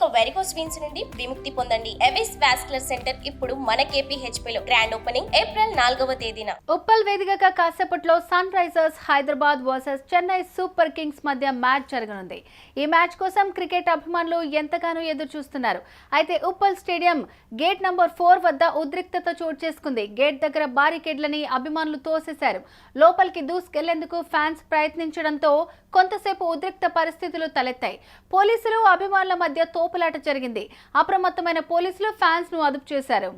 ఇక varicose veins నుండి విముక్తి పొందండి. ఎవిస్ వాస్కులర్ సెంటర్ ఇప్పుడు మన KPHP లో గ్రాండ్ ఓపెనింగ్ ఏప్రిల్ 4వ తేదీన. ఉప్పల్ వేదికగా కాసేపట్లో Sunrisers Hyderabad versus Chennai Super Kings match మ్యాచ్ జరగనుంది. ఈ మ్యాచ్ కోసం క్రికెట్ అభిమానులు ఎంతగానో ఎదురు చూస్తున్నారు. అయితే ఉప్పల్ స్టేడియం గేట్ నంబర్ 4 వద్ద ఉద్రిక్తత చోటు చేసుకుంది. గేట్ దగ్గర బారికేడ్లని అభిమానులు తోసేశారు. లోపలికి దూసుకెళ్లేందుకు ఫ్యాన్స్ ప్రయత్నించడంతో కొంతసేపు ఉద్రిక్త పరిస్థితులు తలెత్తాయి. పోలీసులు అభిమానుల మధ్య తోపులాట జరిగింది. అప్రమత్తమైన పోలీసులు ఫ్యాన్స్ ను అదుపు చేశారు.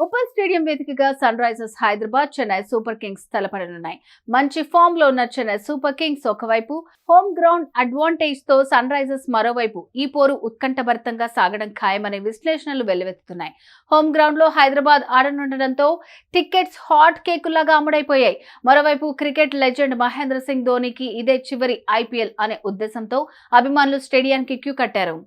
ఉప్పల్ స్టేడియం వేదికగా Sunrisers Hyderabad Chennai Super Kings తలపడనున్నాయి. మంచి ఫామ్ లో ఉన్న చెన్నై సూపర్ కింగ్స్ ఒకవైపు, హోమ్ గ్రౌండ్ అడ్వాంటేజ్ తో సన్ రైజర్స్ మరోవైపు. ఈ పోరు ఉత్కంఠభరితంగా సాగడం ఖాయమనే విశ్లేషణలు వెల్లువెత్తుతున్నాయి. హోమ్ గ్రౌండ్ లో హైదరాబాద్ ఆడనుండడంతో టికెట్స్ హాట్ కేకులాగా అమ్ముడైపోయాయి. మరోవైపు క్రికెట్ లెజెండ్ మహేంద్ర సింగ్ ధోనికి ఇదే చివరి IPL అనే ఉద్దేశంతో అభిమానులు స్టేడియానికి క్యూ కట్టారు.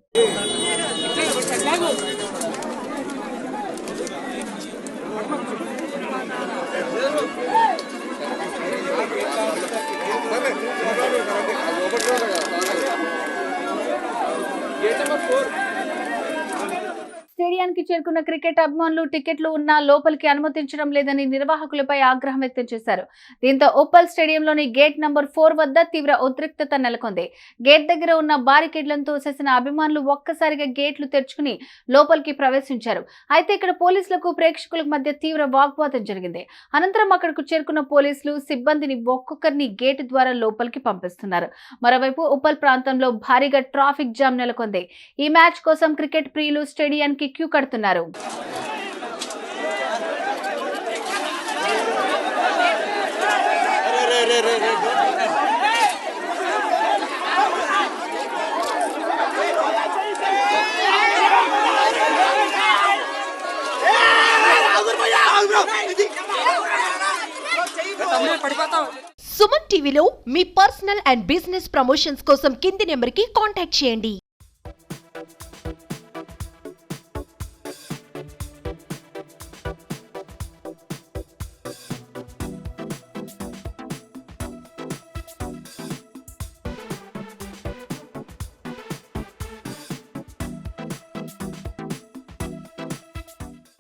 స్టేడియానికి చేరుకున్న క్రికెట్ అభిమానులు టికెట్లు ఉన్నా లోపలికి అనుమతించడం లేదని నిర్వాహకులపై ఆగ్రహం వ్యక్తం చేశారు. దీంతో ఉప్పల్ స్టేడియంలోని గేట్ నంబర్ 4 వద్ద తీవ్ర ఉద్రిక్తత నెలకొంది. గేట్ దగ్గర ఉన్న బారికేడ్లను తోసేసిన అభిమానులు ఒక్కసారిగా గేట్లు తెరుచుకుని లోపలికి ప్రవేశించారు. అయితే ఇక్కడ పోలీసులకు ప్రేక్షకులకు మధ్య తీవ్ర వాగ్వాదం జరిగింది. అనంతరం అక్కడకు చేరుకున్న పోలీసులు సిబ్బందిని ఒక్కొక్కరిని గేటు ద్వారా లోపలికి పంపిస్తున్నారు. మరోవైపు ఉప్పల్ ప్రాంతంలో భారీగా ట్రాఫిక్ జామ్ నెలకొంది. ఈ మ్యాచ్ కోసం క్రికెట్ ప్రియులు స్టేడియానికి క్యూ కడుతున్నారు. సుమన్ టీవీలో మీ పర్సనల్ అండ్ బిజినెస్ ప్రమోషన్స్ కోసం కింది నెంబర్కి కాంటాక్ట్ చేయండి.